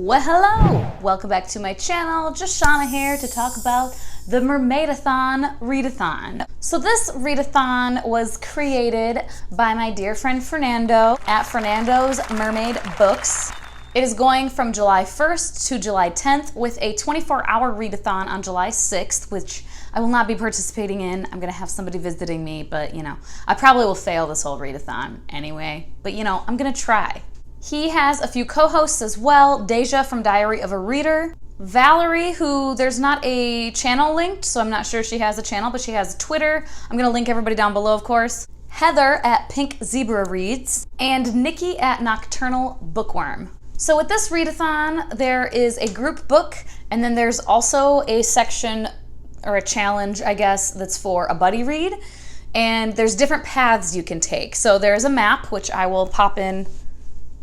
Well, hello! Welcome back to my channel. Just Shauna here to talk about the Mermaidathon readathon. So this readathon was created by my dear friend Fernando at Fernando's Mermaid Books. It is going from July 1st to July 10th with a 24-hour readathon on July 6th, which I will not be participating in. I'm gonna have somebody visiting me, but you know, I probably will fail this whole readathon anyway. But you know, I'm gonna try. He has a few co-hosts as well, Deja from Diary of a Reader, Valerie, who there's not a channel linked, so I'm not sure she has a channel, but she has a Twitter. I'm gonna link everybody down below, of course. Heather at PinkZebraReads, and Nikki at Nocturnal Bookworm. So with this readathon, there is a group book, and then there's also a section, or a challenge, I guess, that's for a buddy read. And there's different paths you can take. So there's a map, which I will pop in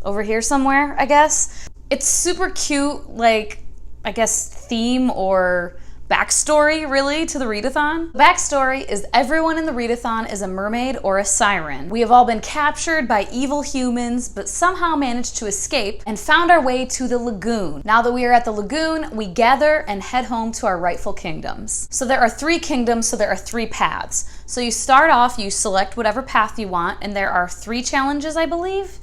over here somewhere, I guess. It's super cute, like, I guess, theme or backstory, really, to the readathon. The backstory is everyone in the readathon is a mermaid or a siren. We have all been captured by evil humans, but somehow managed to escape and found our way to the lagoon. Now that we are at the lagoon, we gather and head home to our rightful kingdoms. So there are 3 kingdoms, so there are 3 paths. So you start off, you select whatever path you want, and there are 3 challenges, I believe.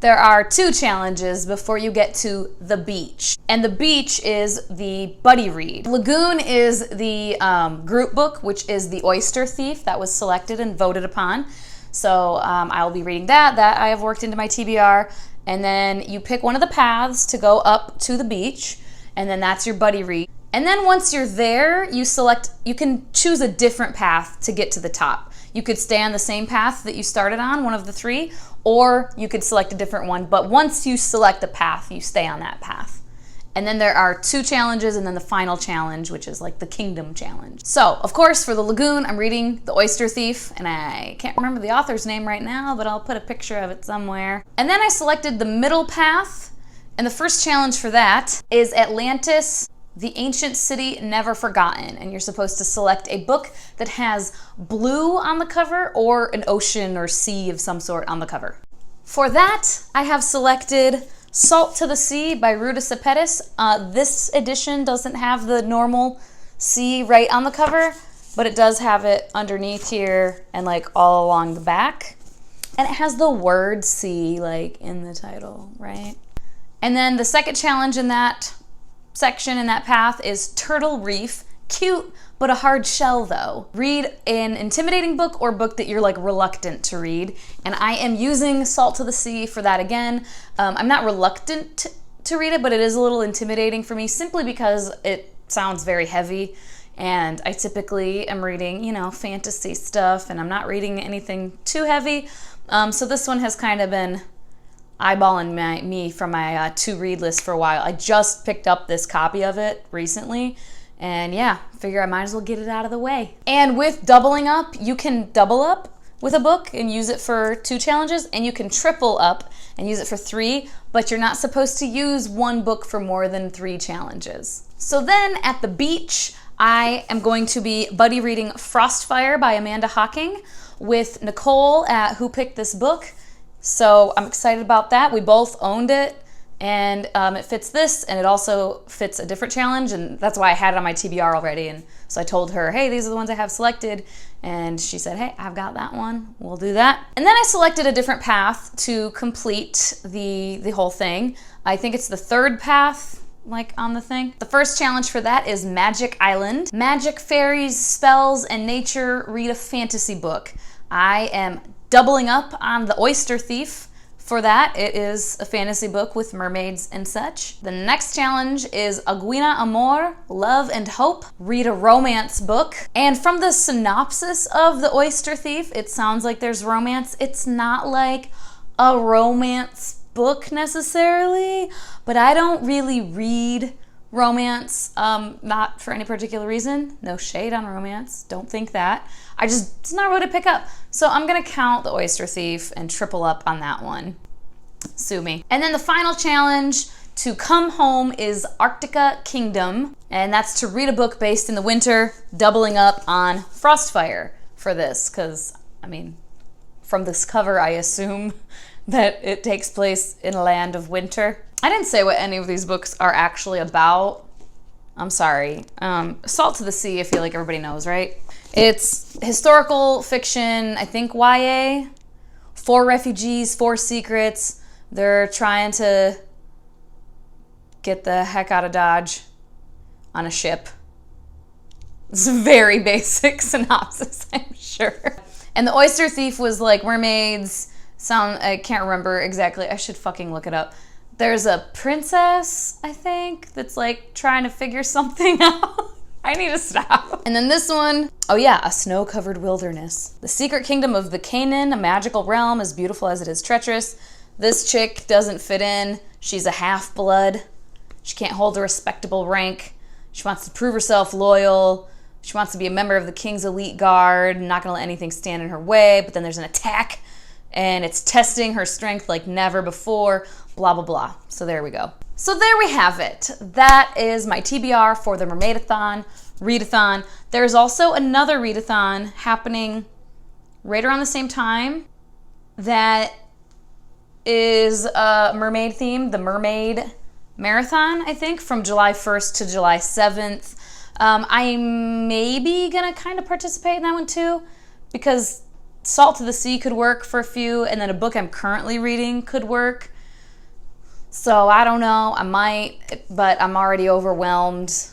There are 2 challenges before you get to the beach. And the beach is the buddy read. Lagoon is the group book, which is The Oyster Thief, that was selected and voted upon. So I'll be reading that. That I have worked into my TBR. And then you pick one of the paths to go up to the beach. And then that's your buddy read. And then once you're there, you can choose a different path to get to the top. You could stay on the same path that you started on, one of the 3, or you could select a different one. But once you select the path, you stay on that path. And then there are 2 challenges and then the final challenge, which is like the kingdom challenge. So, of course, for the lagoon, I'm reading The Oyster Thief, and I can't remember the author's name right now, but I'll put a picture of it somewhere. And then I selected the middle path, and the first challenge for that is Atlantis, the Ancient City Never Forgotten, and you're supposed to select a book that has blue on the cover or an ocean or sea of some sort on the cover. For that, I have selected Salt to the Sea by Ruta Sepetys. This edition doesn't have the normal sea right on the cover, but it does have it underneath here and like all along the back. And it has the word sea like in the title, right? And then the second challenge in that section in that path is Turtle Reef. Cute, but a hard shell though. Read an intimidating book or book that you're like reluctant to read. And I am using Salt to the Sea for that again. I'm not reluctant to read it, but it is a little intimidating for me simply because it sounds very heavy. And I typically am reading, you know, fantasy stuff, and I'm not reading anything too heavy. So this one has kind of been eyeballing me from my to read list for a while. I just picked up this copy of it recently, and yeah, figure I might as well get it out of the way. And with doubling up, you can double up with a book and use it for 2 challenges, and you can triple up and use it for 3, but you're not supposed to use one book for more than 3 challenges. So then at the beach, I am going to be buddy reading Frostfire by Amanda Hocking with Nicole at Who Picked This Book. So I'm excited about that. We both owned it, and it fits this, and it also fits a different challenge, and that's why I had it on my TBR already. And so I told her, hey, these are the ones I have selected, and she said, hey, I've got that one. We'll do that. And then I selected a different path to complete the whole thing. I think it's the 3rd path, like on the thing. The first challenge for that is Magic Island. Magic, fairies, spells, and nature. Read a fantasy book. I am doubling up on The Oyster Thief for that. It is a fantasy book with mermaids and such. The next challenge is Aguina Amor, Love and Hope. Read a romance book. And from the synopsis of The Oyster Thief, it sounds like there's romance. It's not like a romance book necessarily, but I don't really read romance, not for any particular reason. No shade on romance, don't think that. It's not what I pick up. So I'm gonna count The Oyster Thief and triple up on that one. Sue me. And then the final challenge to come home is Arctica Kingdom, and that's to read a book based in the winter, doubling up on Frostfire for this, because, I mean, from this cover, I assume that it takes place in a land of winter. I didn't say what any of these books are actually about. I'm sorry. Salt to the Sea, I feel like everybody knows, right? It's historical fiction, I think YA. 4 refugees, 4 secrets. They're trying to get the heck out of Dodge on a ship. It's a very basic synopsis, I'm sure. And the Oyster Thief was like mermaids. I can't remember exactly. I should fucking look it up. There's a princess, I think, that's like trying to figure something out. I need to stop. And then this one, oh yeah, A Snow-Covered Wilderness. The secret kingdom of the Canaan, a magical realm as beautiful as it is treacherous. This chick doesn't fit in. She's a half-blood. She can't hold a respectable rank. She wants to prove herself loyal. She wants to be a member of the king's elite guard, not gonna let anything stand in her way, but then there's an attack, and it's testing her strength like never before, blah, blah, blah. So there we go. So there we have it. That is my TBR for the Mermaidathon readathon. There's also another readathon happening right around the same time that is a mermaid theme, the Mermaid Marathon, I think, from July 1st to July 7th. I'm maybe gonna kind of participate in that one too, because Salt to the Sea could work for a few, and then a book I'm currently reading could work. So I don't know, I might, but I'm already overwhelmed.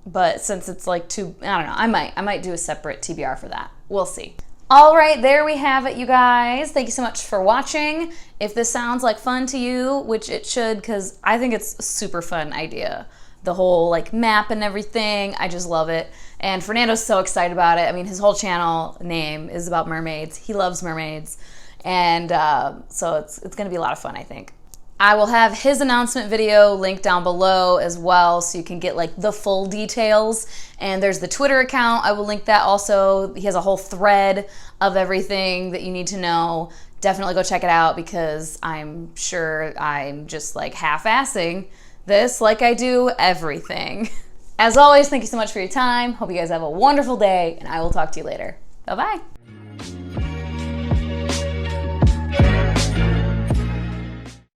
But since it's like too, I don't know, I might do a separate TBR for that. We'll see. All right, there we have it, you guys. Thank you so much for watching. If this sounds like fun to you, which it should, because I think it's a super fun idea. The whole like map and everything, I just love it. And Fernando's so excited about it. I mean, his whole channel name is about mermaids. He loves mermaids. And so it's gonna be a lot of fun, I think. I will have his announcement video linked down below as well, so you can get like the full details. And there's the Twitter account. I will link that also. He has a whole thread of everything that you need to know. Definitely go check it out, because I'm sure I'm just like half-assing this like I do everything. As always, thank you so much for your time. Hope you guys have a wonderful day, and I will talk to you later. Bye-bye.